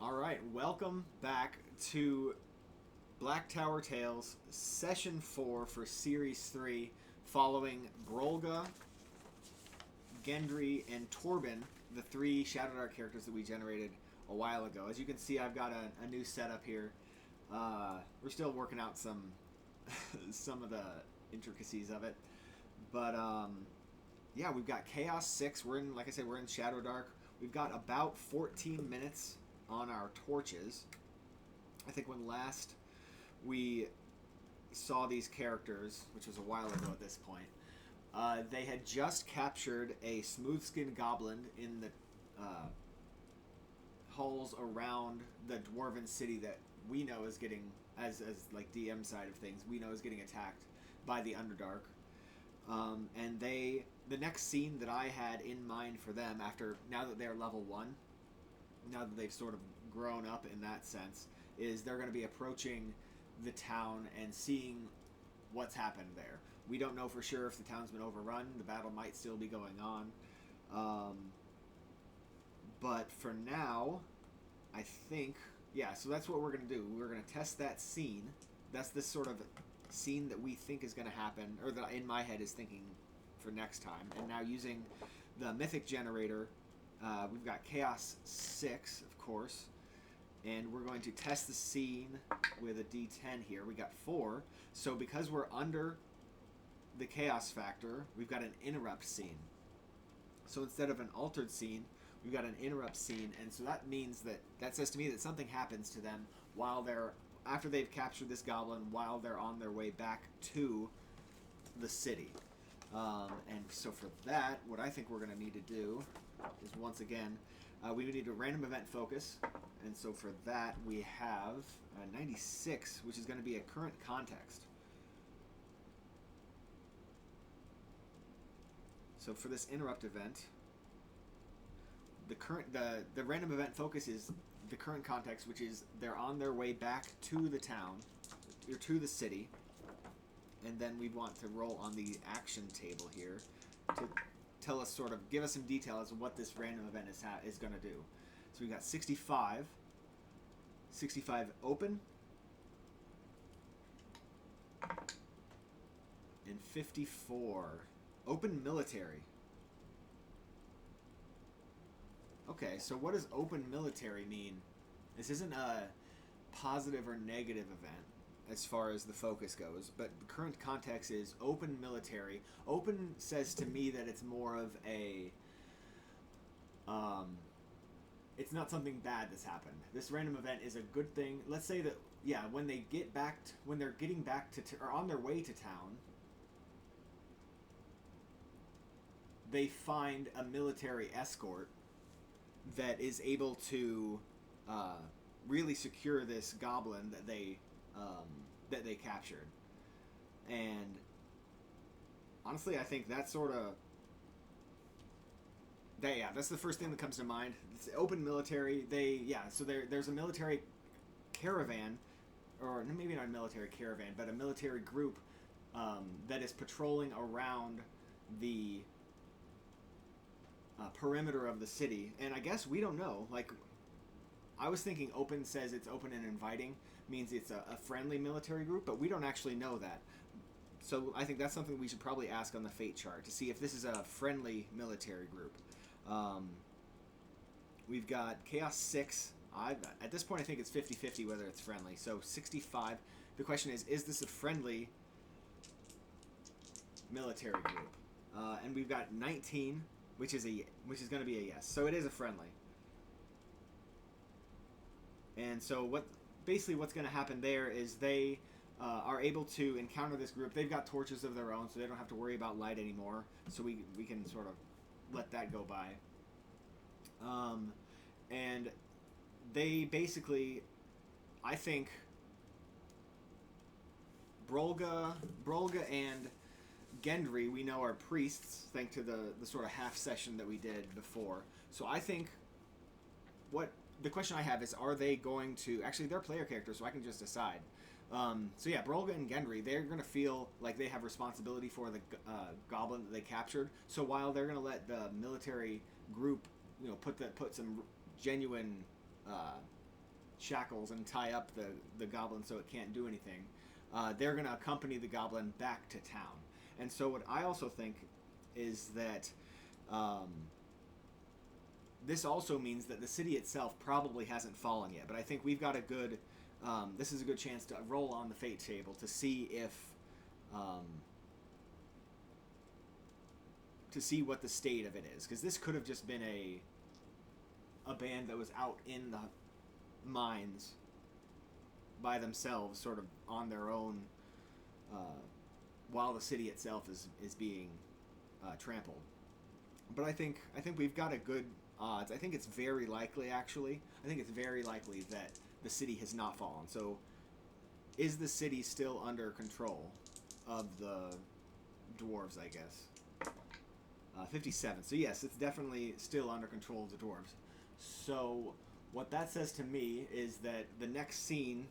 All right, welcome back to Black Tower Tales, Session 4 for Series 3, following Brolga, Gendry, and Torben, the three Shadowdark characters that we generated a while ago. As you can see, I've got a new setup here. We're still working out some some of the intricacies of it. But, yeah, we've got Chaos 6. Like I said, we're in Shadowdark. We've got about 14 minutes on our torches. I think when last we saw these characters, which was a while ago at this point, they had just captured a smooth-skinned goblin in the halls around the dwarven city that we know is getting, as like DM side of things, we know is getting attacked by the Underdark. And the next scene that I had in mind for them, now that they're level 1, now that they've sort of grown up in that sense, is they're going to be approaching the town and seeing what's happened there. We don't know for sure if the town's been overrun. The battle might still be going on. But for now, I think, yeah, so that's what we're going to do. We're going to test that scene. That's this sort of scene that we think is going to happen, or that in my head is thinking for next time. And now using the Mythic generator, we've got Chaos 6, of course, and we're going to test the scene with a D10 here. We got 4, so because we're under the Chaos factor, we've got an interrupt scene. So instead of an altered scene, we've got an interrupt scene, and so that means that says to me that something happens to them after they've captured this goblin, while they're on their way back to the city. And so for that, what I think we're going to need to do is, once again, we would need a random event focus. And so for that, we have 96, which is going to be a current context. So for this interrupt event, the random event focus is the current context, which is they're on their way back to the town, or to the city. And then we want to roll on the action table here to tell us, give us some detail as to what this random event is going to do. So we've got 65 open, and 54 open military. Okay, so what does open military mean? This isn't a positive or negative event as far as the focus goes, but the current context is open military. Open says to me that it's more of a it's not something bad that's happened. This random event is a good thing. Let's say that, yeah, when they're getting back to or on their way to town, they find a military escort that is able to really secure this goblin that they captured. And honestly, I think that's that's the first thing that comes to mind. It's open military. So there's a military caravan, or maybe not a military caravan, but a military group that is patrolling around the perimeter of the city. And I guess we don't know. Like, I was thinking open says it's open and inviting, means it's a friendly military group, but we don't actually know that. So I think that's something we should probably ask on the fate chart to see if this is a friendly military group. We've got Chaos 6. At this point, I think it's 50-50 whether it's friendly. So 65. The question is this a friendly military group? And we've got 19, which is going to be a yes. So it is a friendly. And so what's going to happen there is they are able to encounter this group. They've got torches of their own, so they don't have to worry about light anymore. So we can sort of let that go by. And they basically, I think, Brolga and Gendry, we know, are priests, thanks to the sort of half session that we did before. So I think the question I have is, are they going to... Actually, they're player characters, so I can just decide. So yeah, Brolga and Gendry, they're going to feel like they have responsibility for the goblin that they captured. So while they're going to let the military group, put some genuine shackles and tie up the goblin so it can't do anything. They're going to accompany the goblin back to town. And so what I also think is that this also means that the city itself probably hasn't fallen yet. But I think we've got a good... this is a good chance to roll on the fate table to see if... to see what the state of it is. Because this could have just been a band that was out in the mines by themselves, sort of on their own, while the city itself is being trampled. But I think we've got a good odds. I think it's very likely, actually. I think it's very likely that the city has not fallen. So, is the city still under control of the dwarves, I guess? 57. So yes, it's definitely still under control of the dwarves. So what that says to me is that the next scene,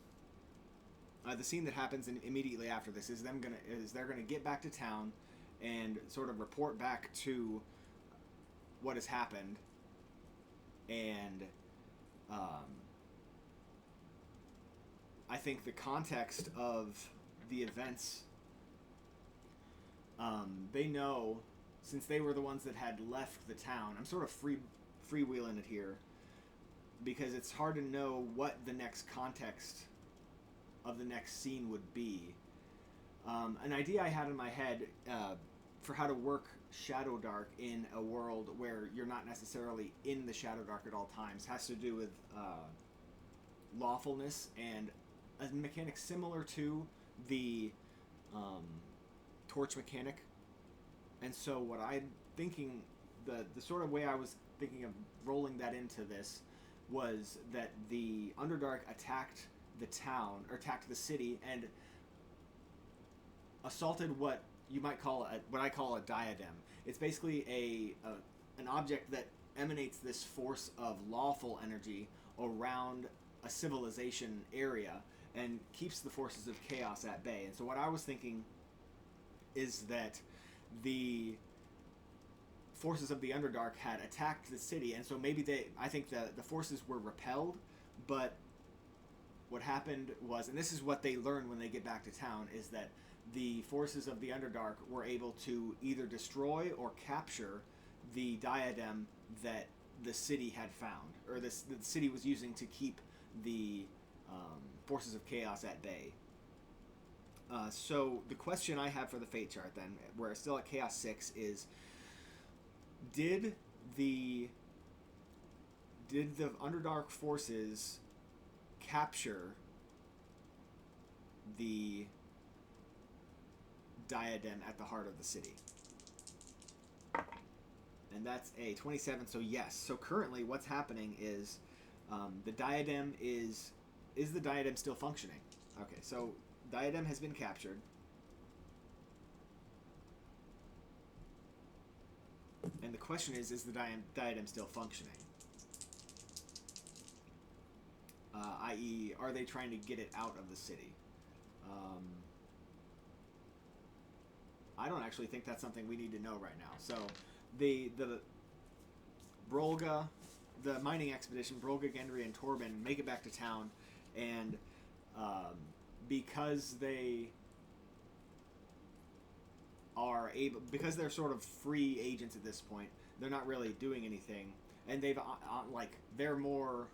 the scene that happens immediately after this, is they're gonna get back to town and sort of report back to what has happened, and I think the context of the events, they know, since they were the ones that had left the town. I'm sort of freewheeling it here because it's hard to know what the next context of the next scene would be. An idea I had in my head for how to work Shadowdark in a world where you're not necessarily in the Shadowdark at all times has to do with lawfulness and a mechanic similar to the torch mechanic. And so what I'm thinking, the sort of way I was thinking of rolling that into this was that the Underdark attacked the town, or attacked the city, and assaulted what you might call what I call a diadem. It's basically an object that emanates this force of lawful energy around a civilization area and keeps the forces of chaos at bay. And so what I was thinking is that the forces of the Underdark had attacked the city, and so maybe I think the forces were repelled, but what happened was, and this is what they learn when they get back to town, is that the forces of the Underdark were able to either destroy or capture the diadem that the city had found, or the city was using to keep the forces of chaos at bay. So the question I have for the fate chart then, we're still at Chaos 6, is did the Underdark forces capture the diadem at the heart of the city? And that's a 27, so yes. So currently what's happening is the diadem is the diadem still functioning? Okay, so diadem has been captured. And the question is the diadem still functioning? I.e., are they trying to get it out of the city? I don't actually think that's something we need to know right now. So, the Brolga, the mining expedition, Brolga, Gendry, and Torben make it back to town, and because they are able, because they're sort of free agents at this point, they're not really doing anything, and they're more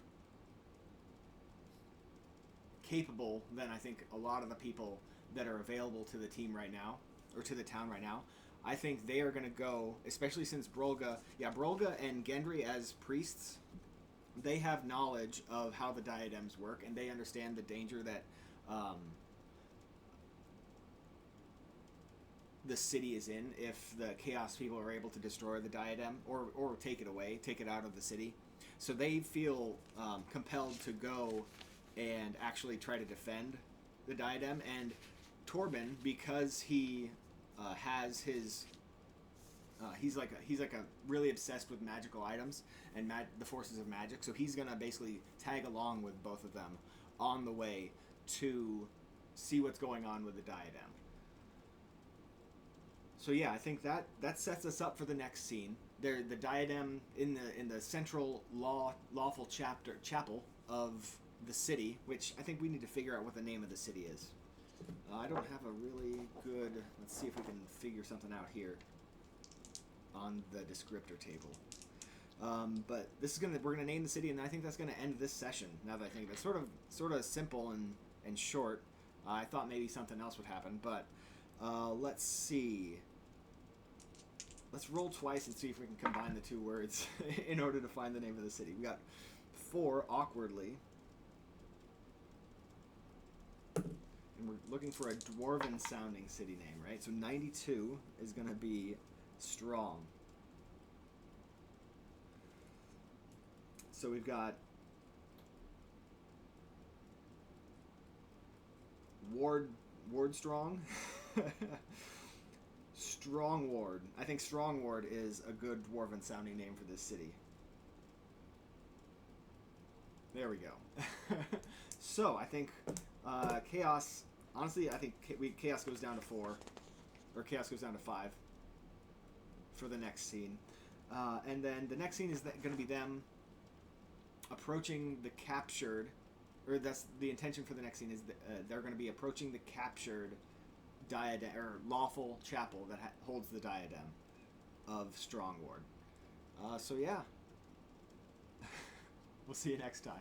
capable than I think a lot of the people that are available to the team right now, or to the town right now. I think they are going to go, especially since Brolga and Gendry as priests, they have knowledge of how the diadems work, and they understand the danger that the city is in if the Chaos people are able to destroy the diadem or take it away, take it out of the city. So they feel compelled to go and actually try to defend the diadem. And Torben, because he has his he's like a really obsessed with magical items and the forces of magic, so he's gonna basically tag along with both of them on the way to see what's going on with the diadem. So yeah, I think that sets us up for the next scene. The diadem in the central lawful chapel of the city, which I think we need to figure out what the name of the city is. I don't have a really good... Let's see if we can figure something out here on the descriptor table. But this is we're gonna name the city, and I think that's gonna end this session. Now that I think of it, sort of simple and short. I thought maybe something else would happen, but let's see. Let's roll twice and see if we can combine the two words in order to find the name of the city. We got 4 awkwardly. And we're looking for a dwarven-sounding city name, right? So 92 is going to be strong. So we've got Ward Strong. Strongward. I think Strongward is a good dwarven-sounding name for this city. There we go. So I think chaos. Honestly, I think chaos goes down to 4, or chaos goes down to 5 for the next scene, and then the next scene is going to be them approaching the captured, or that's the intention for the next scene is they're going to be approaching the captured diadem or lawful chapel that holds the diadem of Strongward. So yeah, we'll see you next time.